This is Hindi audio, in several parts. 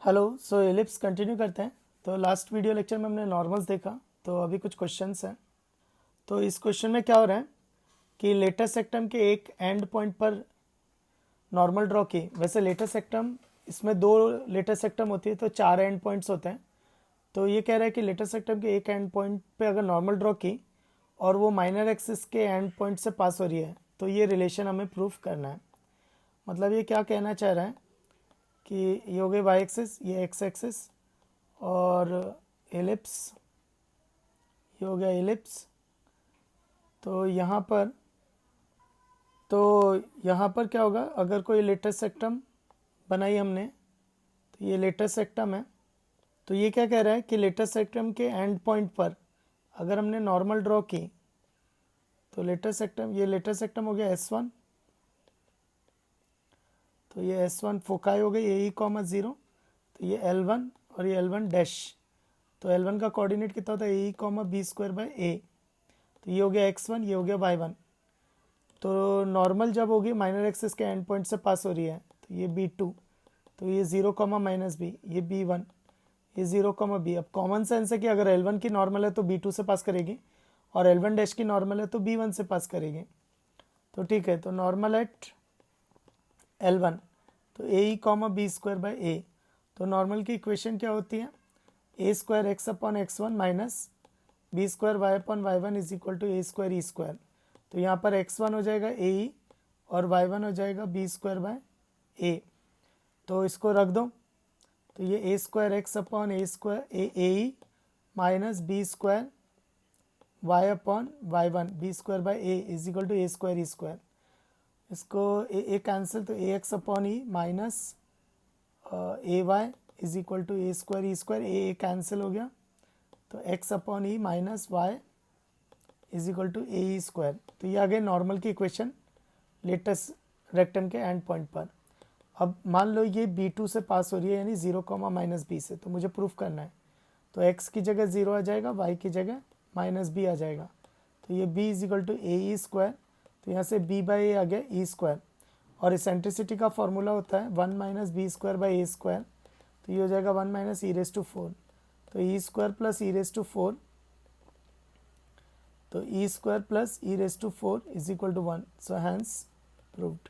हेलो। सो एलिप्स कंटिन्यू करते हैं। तो लास्ट वीडियो लेक्चर में हमने नॉर्मल्स देखा, तो अभी कुछ क्वेश्चंस हैं। तो इस क्वेश्चन में क्या हो रहा है कि लेटेस्ट सेक्टम के एक एंड पॉइंट पर नॉर्मल ड्रॉ की। वैसे लेटेस्ट सेक्टम, इसमें दो लेटेस्ट सेक्टम होती है तो चार एंड पॉइंट्स होते हैं। तो ये कह रहा है कि लेटेस्ट सेक्टम के एक एंड पॉइंट पे अगर नॉर्मल ड्रॉ की और वो माइनर एक्सिस के एंड पॉइंट से पास हो रही है तो ये रिलेशन हमें प्रूफ करना है। मतलब ये क्या कहना चाह रहा है कि ये हो गई वाई एक्सिस, ये एक्स एक्सिस, और एलिप्स, ये हो गया एलिप्स। तो यहाँ पर क्या होगा, अगर कोई लेटेस्ट सेक्टम बनाई हमने तो ये लेटेस्ट सेक्टम है। तो ये क्या कह रहा है कि लेटेस्ट सेक्टम के एंड पॉइंट पर अगर हमने नॉर्मल ड्रॉ की तो लेटेस्ट सेक्टम, ये लेटेस्ट सेक्टम हो गया S1। तो ये S1 फोकाई हो गई ए कॉमा 0। तो ये L1 और ये L1 डैश। तो L1 का कोऑर्डिनेट कितना होता है ए comma B square by A. तो ये हो गया x1, ये हो गया y1। तो नॉर्मल जब होगी माइनर एक्सिस के एंड पॉइंट से पास हो रही है तो ये b2। तो ये 0 कॉमा माइनस बी, ये b1, ये 0 कॉमा बी। अब कॉमन सेंस है कि अगर L1 की नॉर्मल है तो b2 से पास करेगी और L1 डैश की नॉर्मल है तो b1 से पास करेगी। तो ठीक है, तो नॉर्मल एट L1 तो A comma B square by A. तो नॉर्मल की इक्वेशन क्या होती है, A square X upon x1 minus B square Y upon y1 is equal to A square E square. तो यहाँ पर x1 हो जाएगा ए और y1 हो जाएगा बी स्क्वायर बाय ए। तो इसको रख दो। तो ये A square X upon A square A minus B square Y upon y1 B square by A is equal to A square E square. इसको ए कैंसिल, तो A X upon E minus A Y is equal to A square E square. A cancel हो गया तो x upon E minus Y is equal to A E square. तो ये आ गए नॉर्मल की इक्वेशन लेटेस्ट रेक्टेंगल के एंड पॉइंट पर। अब मान लो ये b2 से पास हो रही है यानी 0 कॉमा माइनस बी से। तो मुझे प्रूफ करना है। तो x की जगह 0 आ जाएगा, y की जगह माइनस बी आ जाएगा। तो ये b is equal to A E square. तो यहाँ से b बाई ए आ गया ई स्क्वायर। और इसेंट्रिसिटी का फॉर्मूला होता है 1 minus B square by a square. तो ये हो जाएगा 1 माइनस ई रेस टू 4। तो E square plus E raise to 4, तो E square plus E raise to 4 is equal to 1। So hence proved.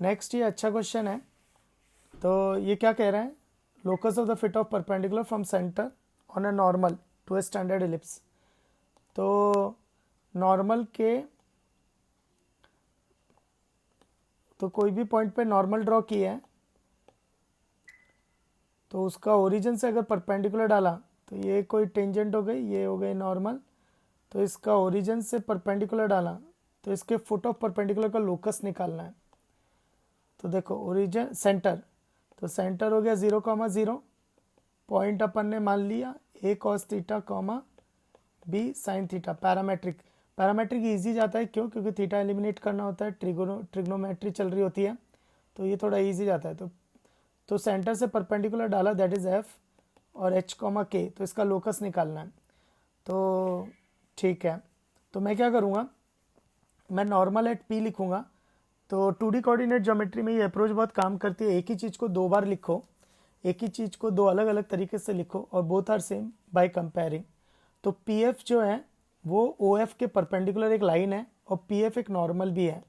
Next ये अच्छा क्वेश्चन है। तो ये क्या कह रहा है, locus of the feet of perpendicular from centre on a normal to a standard ellipse. तो नॉर्मल के, तो कोई भी पॉइंट पे नॉर्मल ड्रॉ किया है तो उसका ओरिजिन से अगर परपेंडिकुलर डाला तो ये कोई टेंजेंट हो गई, ये हो गई नॉर्मल। तो इसका ओरिजिन से परपेंडिकुलर डाला तो इसके फुट ऑफ परपेंडिकुलर का लोकस निकालना है। तो देखो ओरिजिन सेंटर, तो सेंटर हो गया 0 कॉमा 0। पॉइंट अपन ने मान लिया A cos theta comma B sine theta. Parametric, parametric ईजी जाता है, क्यों? क्योंकि थीटा एलिमिनेट करना होता है, ट्रिग्नोमेट्री चल रही होती है, तो ये थोड़ा ईजी जाता है। तो सेंटर से परपेंडिकुलर डाला, दैट इज एफ, और एच कॉमा के, तो इसका लोकस निकालना है। तो ठीक है, तो मैं क्या करूँगा, मैं नॉर्मल एट पी लिखूँगा। तो 2D कोऑर्डिनेट ज्योमेट्री में ये अप्रोच बहुत काम करती है। एक ही चीज़ को दो बार लिखो, एक ही चीज़ को दो अलग अलग तरीके से लिखो, और both are same by comparing. तो पी एफ जो है वो ओ एफ के परपेंडिकुलर एक लाइन है, और पी एफ एक नॉर्मल भी है।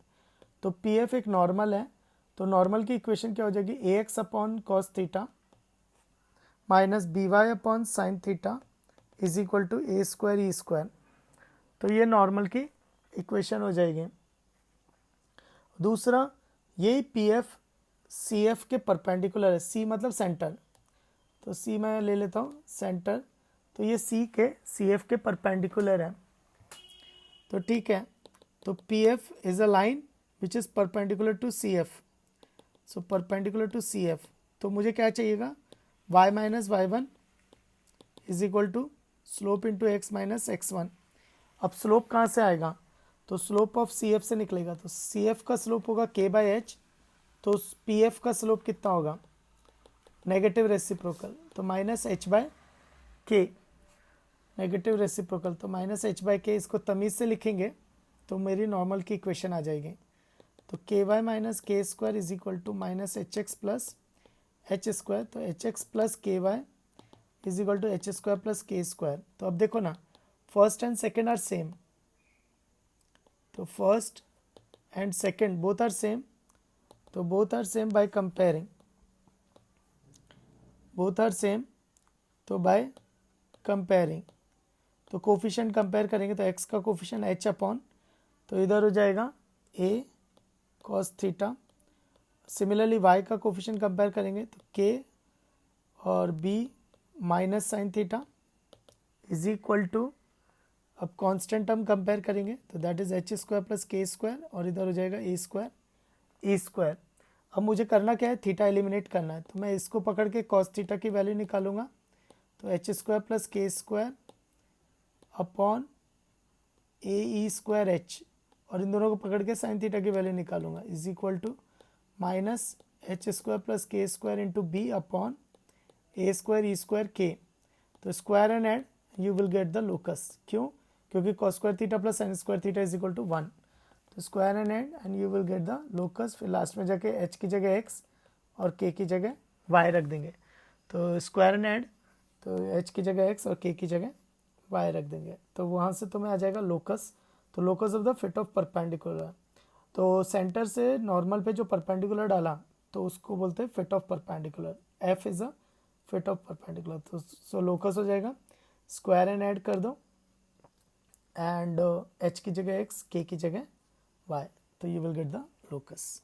तो पी एफ एक नॉर्मल है, तो नॉर्मल की इक्वेशन क्या हो जाएगी, A X upon cos theta minus B Y upon sine theta is equal to A square E square. तो ये नॉर्मल की इक्वेशन हो जाएगी। दूसरा, ये पी एफ सी एफ के परपेंडिकुलर है। सी मतलब सेंटर, तो सी मैं ले लेता हूँ सेंटर। तो ये सी के सी एफ के परपेंडिकुलर है। तो ठीक है, तो P F is a line which is perpendicular to C F. So perpendicular to C F. तो मुझे क्या चाहिएगा, y minus Y one is equal to slope into X minus X one. अब स्लोप कहाँ से आएगा, तो स्लोप ऑफ सी एफ से निकलेगा। तो सी एफ का स्लोप होगा के बाई एच। तो पी एफ का स्लोप कितना होगा, नेगेटिव रेसिप्रोकल, तो माइनस एच बाय के, नेगेटिव रेसिप्रोकल, तो माइनस एच बाय के। इसको तमीज़ से लिखेंगे तो मेरी नॉर्मल की इक्वेशन आ जाएगी। तो K Y minus K square is equal to minus H X plus H square, तो H X plus K Y is equal to H square plus K square. तो अब देखो ना, first and second are same, तो first and second both are same, तो both are same by comparing, both are same, तो बाय कंपेयरिंग, तो कोफिशिएंट कंपेयर करेंगे तो x का कोफिशिएंट h अपॉन, तो इधर हो जाएगा a cos theta. Similarly y का कोफिशिएंट कंपेयर करेंगे तो k और b minus sine theta is equal to, अब कांस्टेंट टर्म कंपेयर करेंगे तो that is H square plus K square, और इधर हो जाएगा ए स्क्वायर ई स्क्वायर। अब मुझे करना क्या है, थीटा एलिमिनेट करना है, तो मैं इसको पकड़ के कॉस थीटा की वैल्यू निकालूंगा, तो H square plus K square upon A E square H, और इन दोनों को पकड़ के साइन थीटा की वैल्यू निकालूंगा, is equal to minus H square plus K square into B upon A square E square K. तो square and add you will get the locus, क्यों, क्योंकि cos square theta plus sine square theta is equal to 1, तो square and add and you will get the locus. फिर लास्ट में जाके एच की जगह एक्स और के की जगह वाई रख देंगे, तो स्क्वायर एंड एड, तो एच की जगह एक्स और के की जगह वाई रख देंगे, तो वहाँ से तुम्हें आ जाएगा लोकस। तो locus of the feet of perpendicular, तो सेंटर से नॉर्मल पे जो परपेंडिकुलर डाला तो उसको बोलते हैं fit of perpendicular, F is a fit of perpendicular. तो सो लोकस हो जाएगा, स्क्वायर एंड ऐड कर दो, एंड एच की जगह एक्स के की जगह वाई, तो you will get the locus.